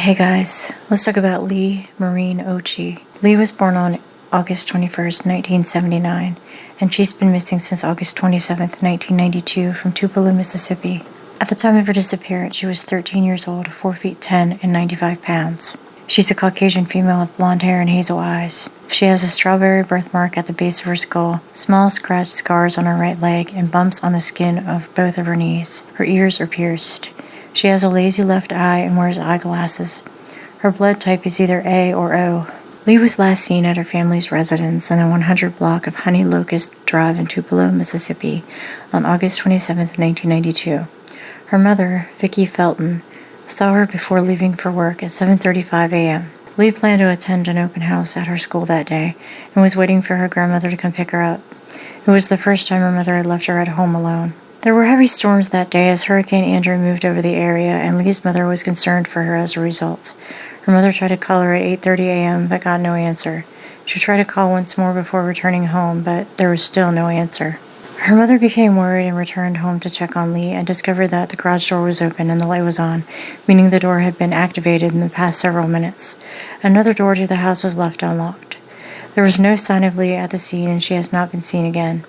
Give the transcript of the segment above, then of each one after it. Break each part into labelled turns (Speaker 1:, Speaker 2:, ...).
Speaker 1: Hey guys, let's talk about Leigh Maureen Occhi. Leigh was born on August 21st, 1979, and she's been missing since August 27th, 1992 from Tupelo, Mississippi. At the time of her disappearance, she was 13 years old, 4 feet 10, and 95 pounds. She's a Caucasian female with blonde hair and hazel eyes. She has a strawberry birthmark at the base of her skull, small scratch scars on her right leg, and bumps on the skin of both of her knees. Her ears are pierced. She has a lazy left eye and wears eyeglasses. Her blood type is either A or O. Leigh was last seen at her family's residence in the 100 block of Honey Locust Drive in Tupelo, Mississippi on August 27, 1992. Her mother, Vicki Felton, saw her before leaving for work at 7:35 a.m. Leigh planned to attend an open house at her school that day and was waiting for her grandmother to come pick her up. It was the first time her mother had left her at home alone. There were heavy storms that day as Hurricane Andrew moved over the area, and Leigh's mother was concerned for her as a result. Her mother tried to call her at 8:30 a.m. but got no answer. She tried to call once more before returning home, but there was still no answer. Her mother became worried and returned home to check on Leigh and discovered that the garage door was open and the light was on, meaning the door had been activated in the past several minutes. Another door to the house was left unlocked. There was no sign of Leigh at the scene, and she has not been seen again.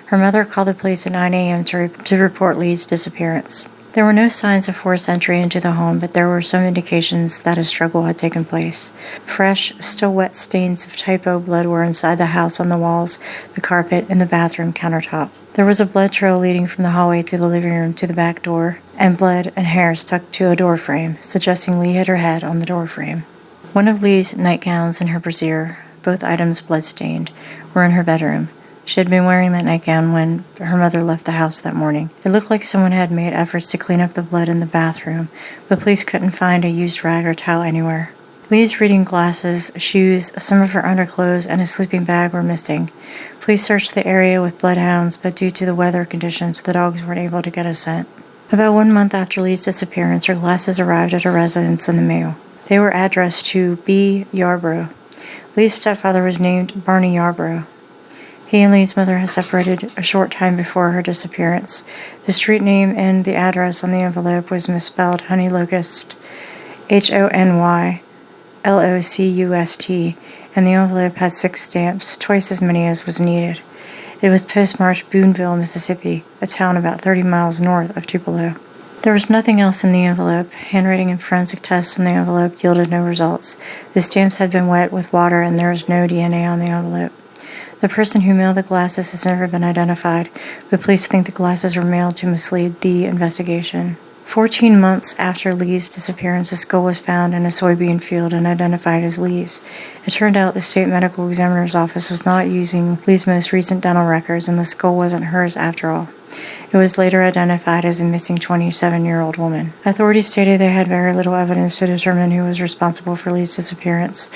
Speaker 1: Her mother called the police at 9 a.m. to report Leigh's disappearance. There were no signs of forced entry into the home, but there were some indications that a struggle had taken place. Fresh, still wet stains of typo blood were inside the house on the walls, the carpet, and the bathroom countertop. There was a blood trail leading from the hallway to the living room to the back door, and blood and hair stuck to a door frame, suggesting Leigh hit her head on the door frame. One of Leigh's nightgowns and her brassiere, both items blood-stained, were in her bedroom. She had been wearing that nightgown when her mother left the house that morning. It looked like someone had made efforts to clean up the blood in the bathroom, but police couldn't find a used rag or towel anywhere. Leigh's reading glasses, shoes, some of her underclothes, and a sleeping bag were missing. Police searched the area with bloodhounds, but due to the weather conditions, the dogs weren't able to get a scent. About 1 month after Leigh's disappearance, her glasses arrived at her residence in the mail. They were addressed to B. Yarbrough. Leigh's stepfather was named Barney Yarbrough. He and Leigh's mother had separated a short time before her disappearance. The street name and the address on the envelope was misspelled Honey Locust, HONYLOCUST, and the envelope had 6 stamps, twice as many as was needed. It was postmarked Boonville, Mississippi, a town about 30 miles north of Tupelo. There was nothing else in the envelope. Handwriting and forensic tests on the envelope yielded no results. The stamps had been wet with water, and there was no DNA on the envelope. The person who mailed the glasses has never been identified, but police think the glasses were mailed to mislead the investigation. 14 months after Leigh's disappearance, a skull was found in a soybean field and identified as Leigh's. It turned out the state medical examiner's office was not using Leigh's most recent dental records, and the skull wasn't hers after all. It was later identified as a missing 27-year-old woman. Authorities stated they had very little evidence to determine who was responsible for Leigh's disappearance.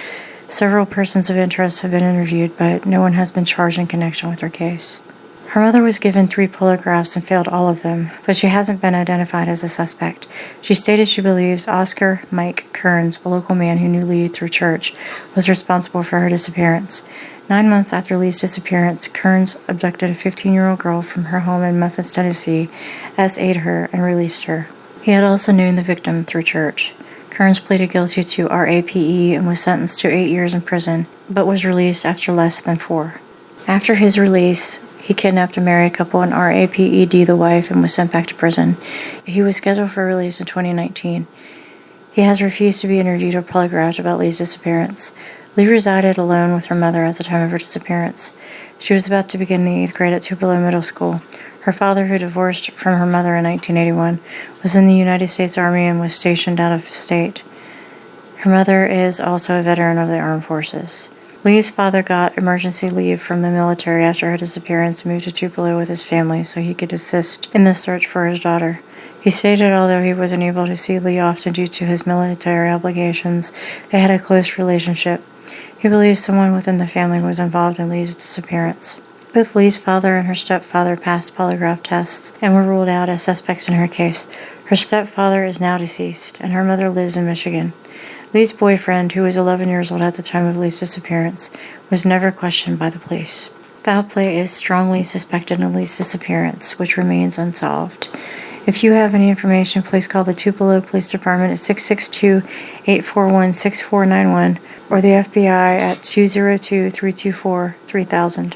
Speaker 1: Several persons of interest have been interviewed, but no one has been charged in connection with her case. Her mother was given 3 polygraphs and failed all of them, but she hasn't been identified as a suspect. She stated she believes Oscar Mike Kearns, a local man who knew Leigh through church, was responsible for her disappearance. 9 months after Leigh's disappearance, Kearns abducted a 15-year-old girl from her home in Memphis, Tennessee, essayed her, and released her. He had also known the victim through church. Kearns pleaded guilty to RAPE and was sentenced to 8 years in prison, but was released after less than 4. After his release, he kidnapped a married couple and RAPED the wife and was sent back to prison. He was scheduled for release in 2019. He has refused to be interviewed or polygraphed about Leigh's disappearance. Leigh resided alone with her mother at the time of her disappearance. She was about to begin the 8th grade at Tupelo Middle School. Her father, who divorced from her mother in 1981, was in the United States Army and was stationed out of state. Her mother is also a veteran of the armed forces. Leigh's father got emergency leave from the military after her disappearance and moved to Tupelo with his family so he could assist in the search for his daughter. He stated although he wasn't able to see Leigh often due to his military obligations, they had a close relationship. He believes someone within the family was involved in Leigh's disappearance. Both Leigh's father and her stepfather passed polygraph tests and were ruled out as suspects in her case. Her stepfather is now deceased, and her mother lives in Michigan. Leigh's boyfriend, who was 11 years old at the time of Leigh's disappearance, was never questioned by the police. Foul play is strongly suspected in Leigh's disappearance, which remains unsolved. If you have any information, please call the Tupelo Police Department at 662-841-6491 or the FBI at 202-324-3000.